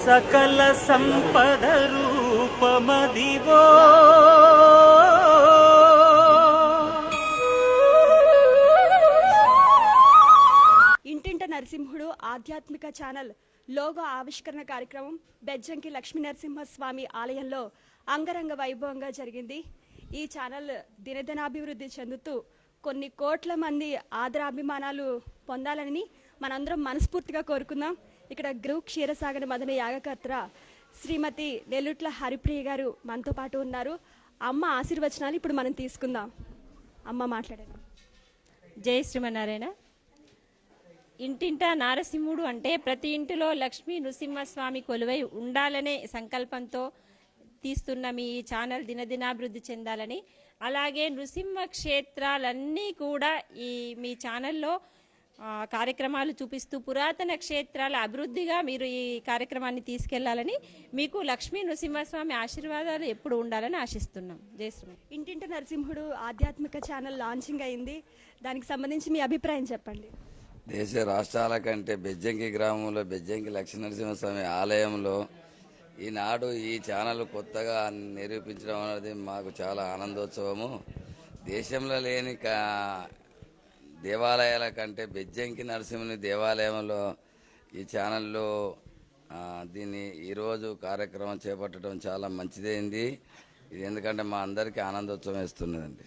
సకల సంపద రూపమదివో ఇంటింట నరసింహుడు ఆధ్యాత్మిక ఛానల్ లోగో ఆవిష్కరణ కార్యక్రమం బెజ్జంకి లక్ష్మీ నరసింహస్వామి ఆలయంలో అంగరంగ వైభవంగా జరిగింది. ఈ ఛానల్ దినదినాభివృద్ధి చెందుతూ కొన్ని కోట్ల మంది ఆదరాభిమానాలు పొందాలని మనందరం మనస్ఫూర్తిగా కోరుకుందాం. ఇక్కడ గృహ క్షీరసాగర మదన యాగకర్త శ్రీమతి నెల్లుట్ల హరిప్రియ గారు మనతో పాటు ఉన్నారు. అమ్మ ఆశీర్వచనాలు ఇప్పుడు మనం తీసుకుందాం. అమ్మ మాట్లాడండి. జై శ్రీమన్నారాయణ. ఇంటింటా నారసింహుడు అంటే ప్రతి ఇంటిలో లక్ష్మీ నృసింహస్వామి కొలువై ఉండాలనే సంకల్పంతో తీస్తున్న మీ ఛానల్ దినదినాభివృద్ధి చెందాలని, అలాగే నృసింహ క్షేత్రాలన్నీ కూడా ఈ మీ ఛానల్లో కార్యక్రమాలు చూపిస్తూ పురాతన క్షేత్రాల అభివృద్ధిగా మీరు ఈ కార్యక్రమాన్ని తీసుకెళ్లాలని, మీకు లక్ష్మీ నృసింహస్వామి ఆశీర్వాదాలు ఎప్పుడు ఉండాలని ఆశిస్తున్నాం. జై శ్రీ. ఇంటింట నరసింహుడు ఆధ్యాత్మిక ఛానల్ లాంచింగ్ అయింది. దానికి సంబంధించి మీ అభిప్రాయం చెప్పండి. దేశ రాష్ట్రాల కంటే బెజ్జంకి గ్రామంలో బెజ్జంకి లక్ష్మీనరసింహస్వామి ఆలయంలో ఈనాడు ఈ ఛానల్ కొత్తగా నిరూపించడం అనేది మాకు చాలా ఆనందోత్సవము. దేశంలో లేని దేవాలయాల కంటే బెజ్జంకి నరసింహుని దేవాలయంలో ఈ ఛానల్లో దీన్ని ఈరోజు కార్యక్రమం చేపట్టడం చాలా మంచిదైంది. ఇది ఎందుకంటే మా అందరికీ ఆనందోత్సవం ఇస్తున్నదండి.